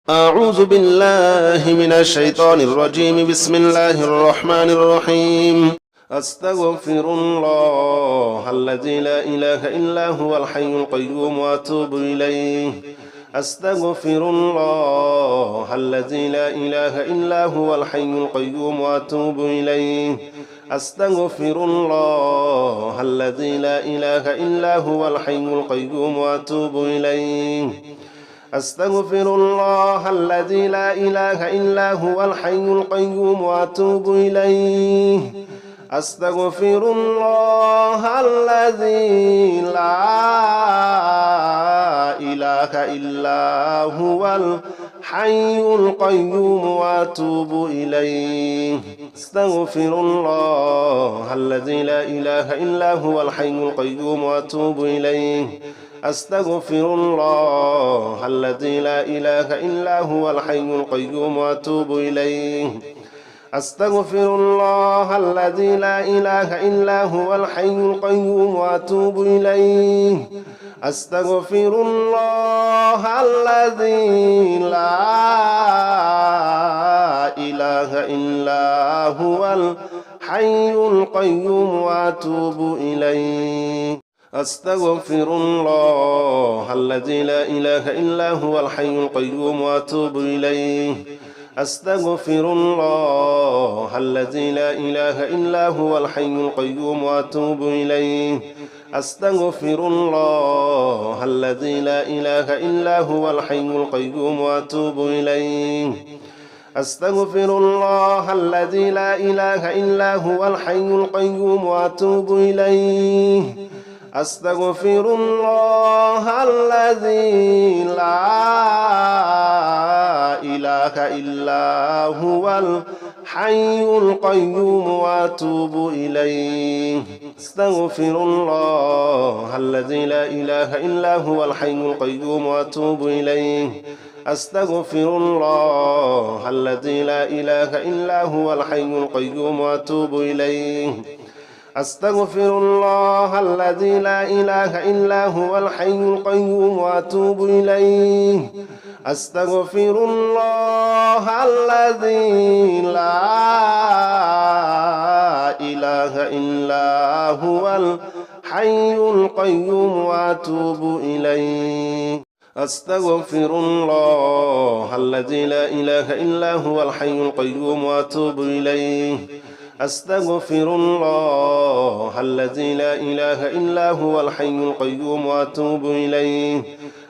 أعوذ بالله من الشيطان الرجيم. بسم الله الرحمن الرحيم. أستغفر الله الذي لا إله إلا هو الحي القيوم وأتوب إليه. أستغفر الله الذي لا إله إلا هو الحي القيوم وأتوب إليه. أستغفر الله الذي لا إله إلا هو الحي القيوم وأتوب إليه. أستغفر الله الذي لا إله إلا هو الحي القيوم وأتوب إليه. أستغفر الله الذي لا إله إلا هو الحي القيوم وأتوب إليه. أستغفر الله الذي لا إله إلا هو الحي القيوم وأتوب إليه. أستغفر الله الذي لا إله إلا هو الحي القيوم وأتوب إليه. أستغفر الله الذي لا إله إلا هو الحي القيوم وأتوب إليه. أستغفر الله الذي لا إله إلا هو الحي القيوم وأتوب إليه. أستغفر الله الذي لا إله إلا هو الحي القيوم وأتوب إليه. أستغفر الله الذي لا إله إلا هو الحي القيوم وأتوب إليه. أستغفر الله الذي لا إله إلا هو الحي القيوم وأتوب إليه. أستغفر الله الذي لا إله إلا هو الحي القيوم وأتوب إليه. أستغفر الله الذي لا إله إلا هو الحي القيوم وأتوب إليه. أستغفر الله الذي لا إله إلا هو الحي القيوم وأتوب إليه. أستغفر الله الذي لا إله إلا هو الحي القيوم وأتوب إليه. أستغفر الله الذي لا إله إلا هو الحي القيوم وأتوب إليه. أستغفر الله الذي لا إله إلا هو الحي القيوم وأتوب إليه. أستغفر الله الذي لا إله إلا هو الحي القيوم وأتوب إليه. أستغفر الله الذي لا إله إلا هو الحي القيوم وأتوب إليه.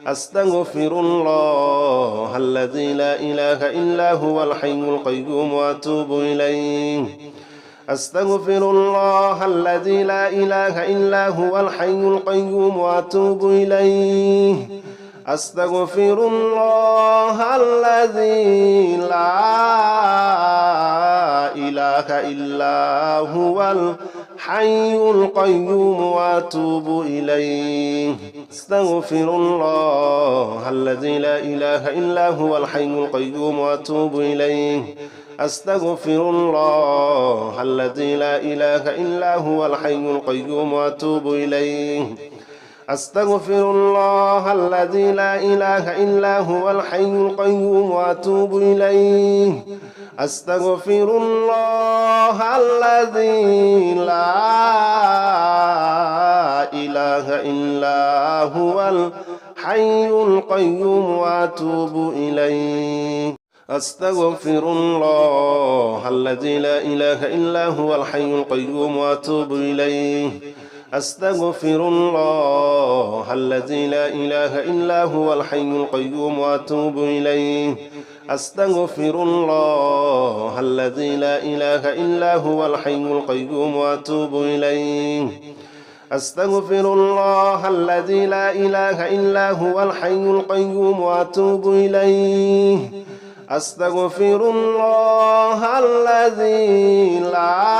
أستغفر الله الذي لا إله إلا هو الحي القيوم وأتوب إليه. أستغفر الله الذي لا إله إلا هو الحي القيوم وأتوب إليه. أستغفر الله الذي لا إله إلا هو الحي القيوم وأتوب إليه. أستغفر الله الذي لا إله إلا هو الحي القيوم وأتوب إليه. أستغفر الله الذي لا إله إلا هو الحي القيوم وأتوب إليه. أستغفر الله الذي لا إله إلا هو الحي القيوم وأتوب إليه. أستغفر الله الذي لا إله إلا هو الحي القيوم وأتوب إليه. أستغفر الله الذي لا إله إلا هو الحي القيوم وأتوب إليه. أستغفر الله الذي لا إله إلا هو الحي القيوم وأتوب إليه. أستغفر الله الذي لا إله إلا هو الحي القيوم وأتوب إليه. أستغفر الله الذي لا إله إلا هو الحي القيوم وأتوب إليه. أستغفر الله الذي لا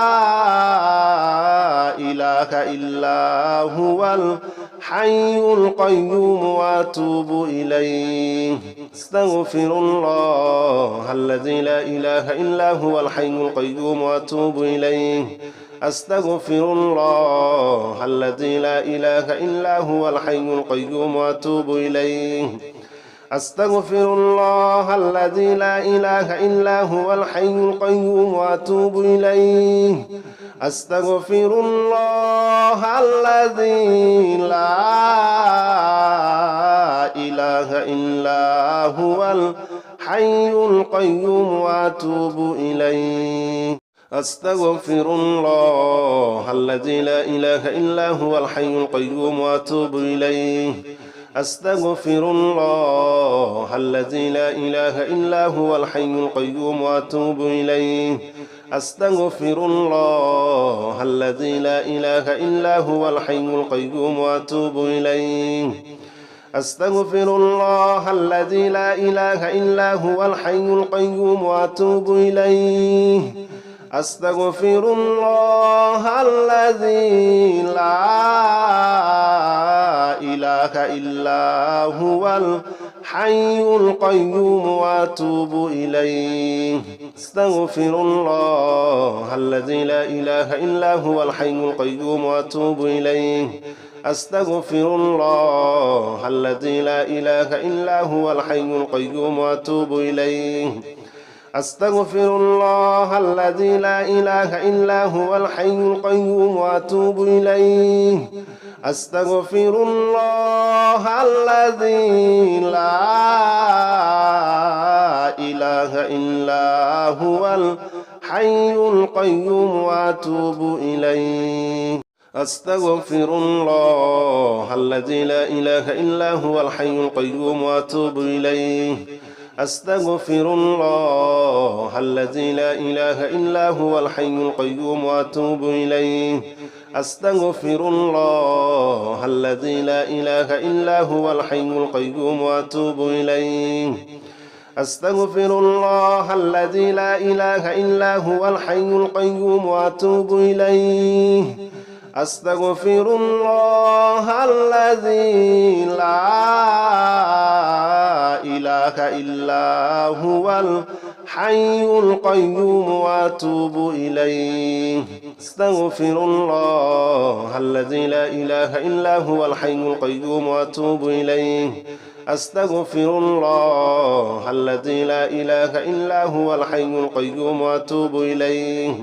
إله إلا هو الحي القيوم وأتوب إليه. أستغفر الله الذي لا إله إلا هو الحي القيوم وأتوب إليه. أستغفر الله الذي لا إله إلا هو الحي القيوم وأتوب إليه. أستغفر الله الذي لا إله إلا هو الحي القيوم وأتوب إليه أستغفر الله الذي لا إله إلا هو الحي القيوم وأتوب إليه أستغفر الله الذي لا إله إلا هو الحي القيوم وأتوب إليه أستغفر الله الذي لا إله إلا هو الحي القيوم وأتوب إليه أستغفر الله الذي لا إله إلا هو الحي القيوم وأتوب إليه أستغفر الله الذي لا إله إلا هو الحي القيوم وأتوب إليه أستغفر الله الذي لا إله إلا هو الحي القيوم وأتوب إليه أستغفر الله الذي لا إله إلا هو الحي القيوم وأتوب إليه أستغفر الله الذي لا إله إلا هو الحي القيوم وأتوب إليه أستغفر الله الذي لا إله إلا هو الحي القيوم وأتوب إليه أستغفر الله الذي لا إله إلا هو الحي القيوم وأتوب إليه أستغفر الله الذي لا إله إلا هو الحي القيوم وأتوب إليه أستغفر الله الذي لا إله إلا هو الحي القيوم وأتوب إليه أستغفر الله الذي لا إله إلا هو الحي القيوم وأتوب إليه أستغفر الله الذي لا إله إلا هو الحي القيوم وأتوب إليه أستغفر الله الذي لا إله إلا هو الحي القيوم وأتوب إليه أستغفر الله الذي لا إله إلا هو الحي القيوم وأتوب إليه أستغفر الله الذي لا إله إلا هو الحي القيوم وأتوب إليه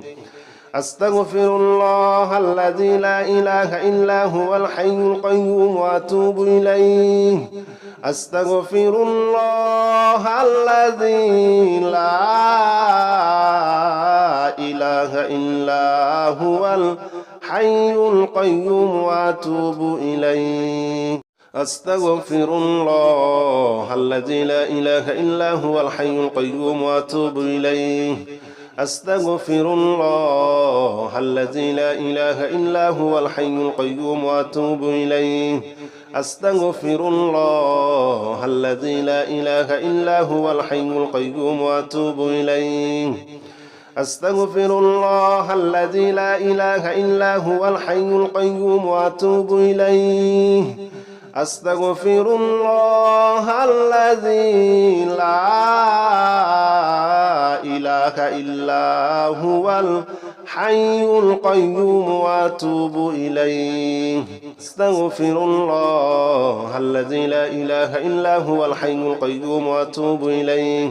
أستغفر الله الذي لا إله إلا هو الحي القيوم وأتوب إليه أستغفر الله الذي لا إله إلا هو الحي القيوم وأتوب إليه أستغفر الله الذي لا إله إلا هو الحي القيوم وأتوب إليه أستغفر الله الذي لا إله إلا هو الحي القيوم وأتوب إليه أستغفر الله الذي لا إله إلا هو الحي القيوم وأتوب إليه أستغفر الله الذي لا إله إلا هو الحي القيوم وأتوب إليه أستغفر الله الذي لا إله إلا هو الحي القيوم وأتوب إليه أستغفر الله الذي لا إله إلا هو الحي القيوم وأتوب إليه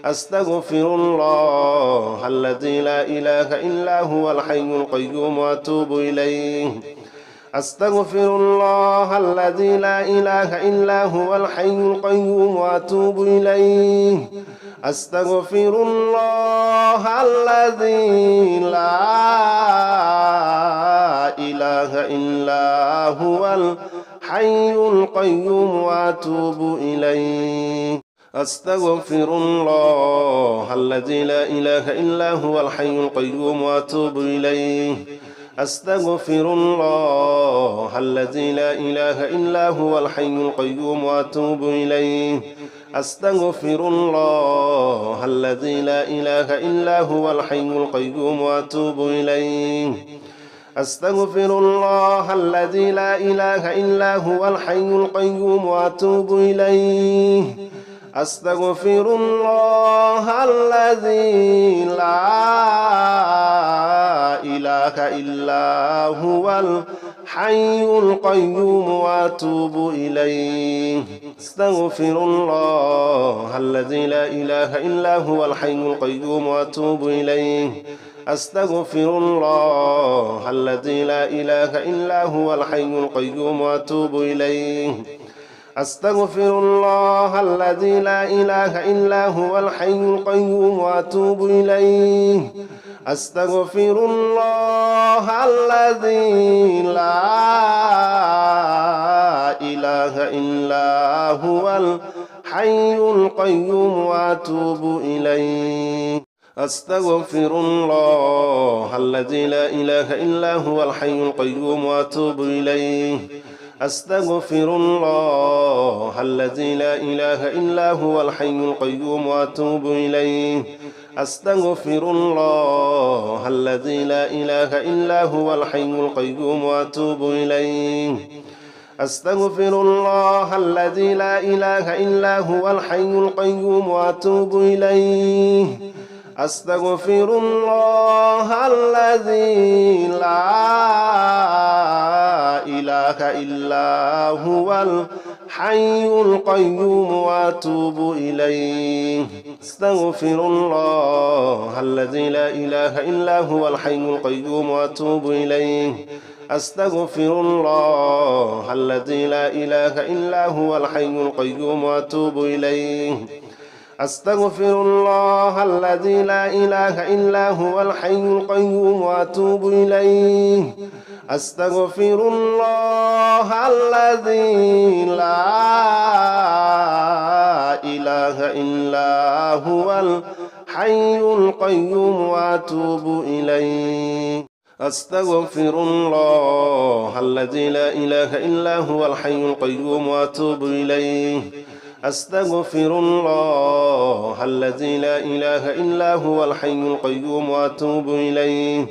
أستغفر الله الذي لا إله إلا هو الحي القيوم وأتوب إليه أستغفر الله الذي لا إله إلا هو الحي القيوم وأتوب إليه أستغفر الله الذي لا إله إلا هو الحي القيوم وأتوب إليه أستغفر الله الذي لا إله إلا هو الحي القيوم وأتوب إليه أستغفر الله الذي لا إله إلا هو الحي القيوم وأتوب إليه أستغفر الله الذي لا إله إلا هو الحي القيوم وأتوب إليه أستغفر الله الذي لا إله إلا هو الحي القيوم وأتوب إليه أستغفر الله الذي لا إله إلا هو الحي القيوم وأتوب إليه أستغفر الله الذي لا إله إلا هو الحي القيوم وأتوب إليه أستغفر الله الذي لا إله إلا هو الحي القيوم وأتوب إليه أستغفر الله الذي لا إله إلا هو الحي القيوم وأتوب إليه أستغفر الله الذي لا إله إلا هو الحي القيوم وأتوب إليه أستغفر الله الذي لا إله إلا هو الحي القيوم وأتوب إليه أستغفر الله الذي لا إله إلا هو الحي القيوم وأتوب إليه أستغفر الله الذي لا إله إلا هو الحي القيوم وأتوب إليه أستغفر الله الذي لا إله إلا هو الحي القيوم وأتوب إليه أستغفر الله الذي لا إله إلا هو الحي القيوم وأتوب إليه أستغفر الله الذي لا إله إلا هو الحي القيوم وأتوب إليه أستغفر الله الذي لا إله إلا هو الحي القيوم وأتوب إليه أستغفر الله الذي لا إله إلا هو الحي القيوم وأتوب إليه أستغفر الله الذي لا إله إلا هو الحي القيوم وأتوب إليه أستغفر الله الذي لا إله إلا هو الحي القيوم وأتوب إليه أستغفر الله الذي لا إله إلا هو الحي القيوم وأتوب إليه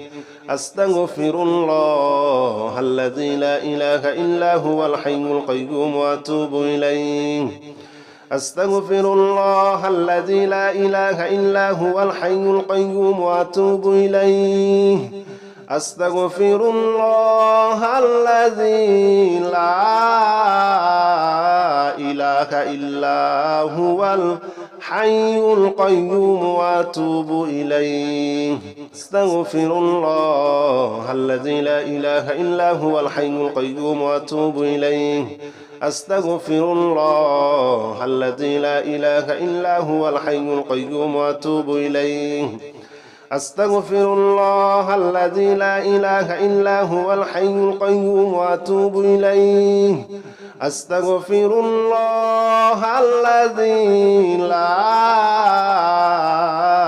أستغفر الله الذي لا إله إلا هو الحي القيوم وأتوب إليه أستغفر الله الذي لا إله إلا هو الحي القيوم وأتوب إليه أستغفر الله الذي لا إله إلا هو الحي القيوم وأتوب إليه أستغفر الله الذي لا إله إلا هو الحي القيوم وأتوب إليه أستغفر الله الذي لا إله إلا هو الحي القيوم وأتوب إليه أستغفر الله الذي لا إله إلا هو الحي القيوم وأتوب إليه أستغفر الله الذي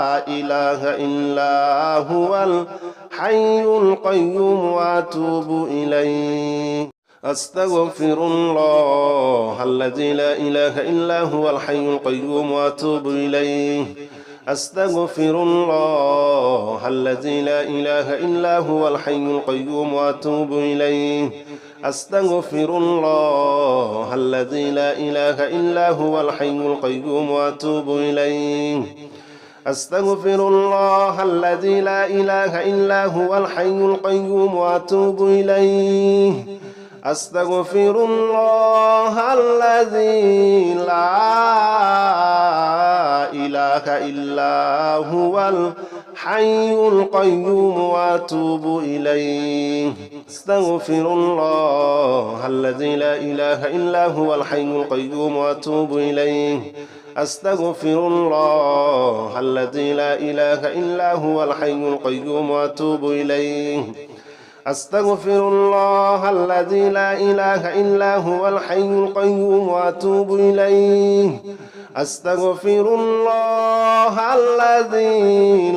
لا إله إلا هو الحي القيوم وأتوب إليه أستغفر الله الذي لا إله إلا هو الحي القيوم وأتوب إليه أستغفر الله الذي لا إله إلا هو الحي القيوم وأتوب إليه أستغفر الله الذي لا إله إلا هو الحي القيوم وأتوب إليه أستغفر الله الذي لا إله إلا هو الحي القيوم وأتوب إليه أستغفر الله الذي لا إله إلا هو الحي القيوم وأتوب إليه أستغفر الله الذي لا إله إلا هو الحي القيوم وأتوب إليه أستغفر الله الذي لا إله إلا هو الحي القيوم وأتوب إليه أستغفر الله الذي لا إله إلا هو الحي القيوم وأتوب إليه أستغفر الله الذي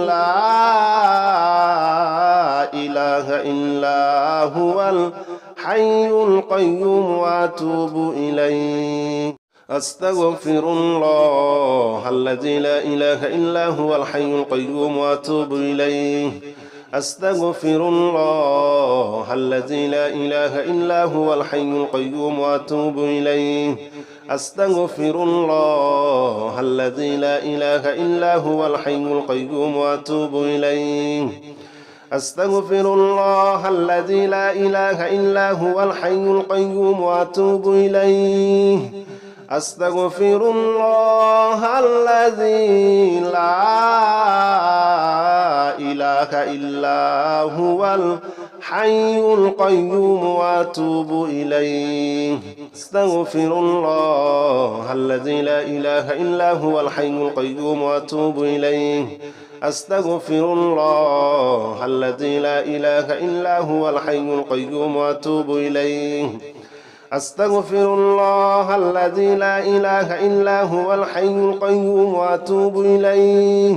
لا إله إلا هو الحي القيوم وأتوب إليه أستغفر الله الذي لا إله إلا هو الحي القيوم وأتوب إليه أستغفر الله الذي لا إله إلا هو الحي القيوم وأتوب إليه أستغفر الله الذي لا إله إلا هو الحي القيوم وأتوب إليه أستغفر الله الذي لا إله إلا هو الحي القيوم وأتوب إليه أستغفر الله الذي لا إله إلا هو الحي القيوم وأتوب إليه أستغفر الله الذي لا إله إلا هو الحي القيوم وأتوب إليه أستغفر الله الذي لا إله إلا هو الحي القيوم وأتوب إليه أستغفر الله الذي لا إله إلا هو الحي القيوم وأتوب إليه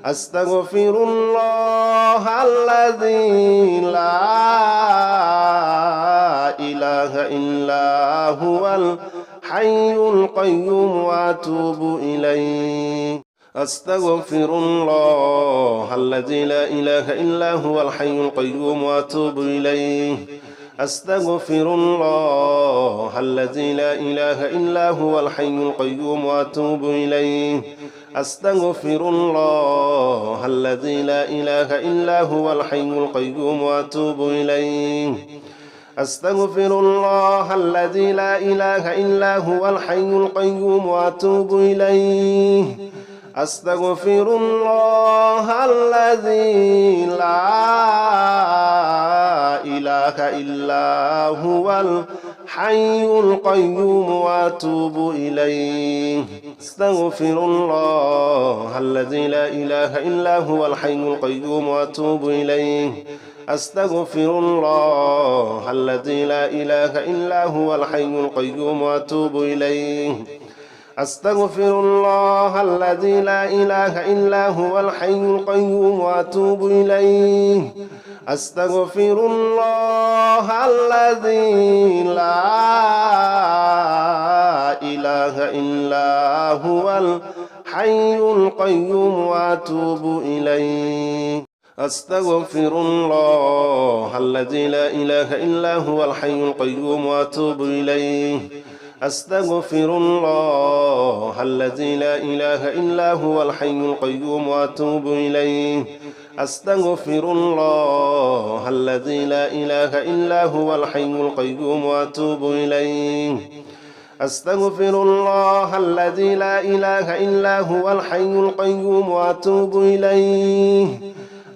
أستغفر الله الذي لا إله إلا هو الحي القيوم وأتوب إليه أستغفر الله الذي لا إله إلا هو الحي القيوم وأتوب إليه أستغفر الله الذي لا إله إلا هو الحي القيوم وأتوب إليه أستغفر الله الذي لا إله إلا هو الحي القيوم وأتوب إليه أستغفر الله الذي لا إله إلا هو الحي القيوم وأتوب إليه أستغفر الله الذي لا إله إلا هو الحي القيوم وأتوب إليه أستغفر الله الذي لا إله إلا هو الحي القيوم وأتوب إليه أستغفر الله الذي لا إله إلا هو الحي القيوم وأتوب إليه أستغفر الله الذي لا إله إلا هو الحي القيوم وأتوب إليه أستغفر الله الذي لا إله إلا هو الحي القيوم وأتوب إليه أستغفر الله الذي لا إله إلا هو الحي القيوم وأتوب إليه أستغفر الله الذي لا إله إلا هو الحي القيوم وأتوب إليه أستغفر الله الذي لا إله إلا هو الحي القيوم وأتوب إليه أستغفر الله الذي لا إله إلا هو الحي القيوم وأتوب إليه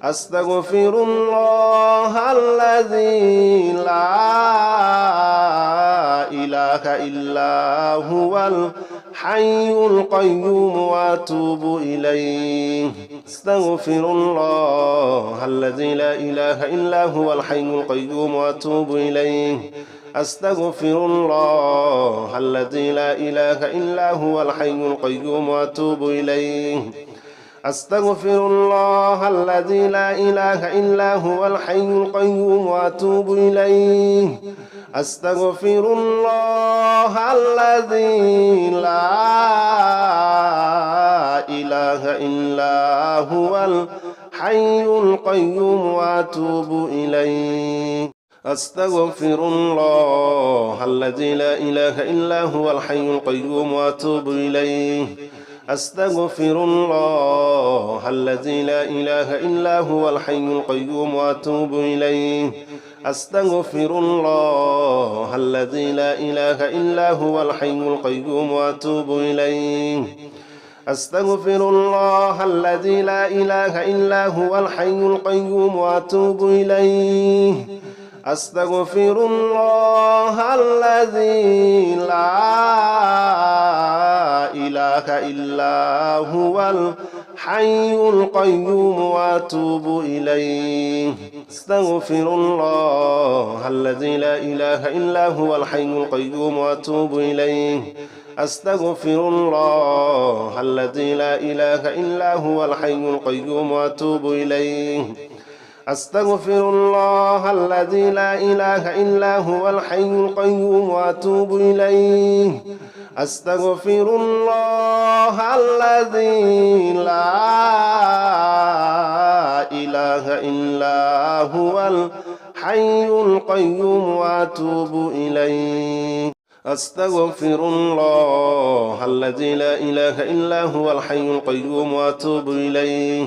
أستغفر الله الذي لا إله إلا هو الحي القيوم وأتوب إليه أستغفر الله الذي لا إله إلا هو الحي القيوم وأتوب إليه أستغفر الله الذي لا إله إلا هو الحي القيوم وأتوب إليه أستغفر الله الذي لا إله إلا هو الحي القيوم وأتوب إليه أستغفر الله الذي لا إله إلا هو الحي القيوم وأتوب إليه أستغفر الله الذي لا إله إلا هو الحي القيوم وأتوب إليه أستغفر الله الذي لا إله إلا هو الحي القيوم وأتوب إليه أستغفر الله الذي لا إله إلا هو الحي القيوم وأتوب إليه أستغفر الله الذي لا إله إلا هو الحي القيوم وأتوب إليه أستغفر الله الذي لا إله إلا هو الحي القيوم وأتوب إليه أستغفر الله الذي لا إله إلا هو الحي القيوم وأتوب إليه أستغفر الله الذي لا إله إلا هو الحي القيوم وأتوب إليه أستغفر الله الذي لا إله إلا هو الحي القيوم وأتوب إليه أستغفر الله الذي لا إله إلا هو الحي القيوم وأتوب إليه أستغفر الله الذي لا إله إلا هو الحي القيوم وأتوب إليه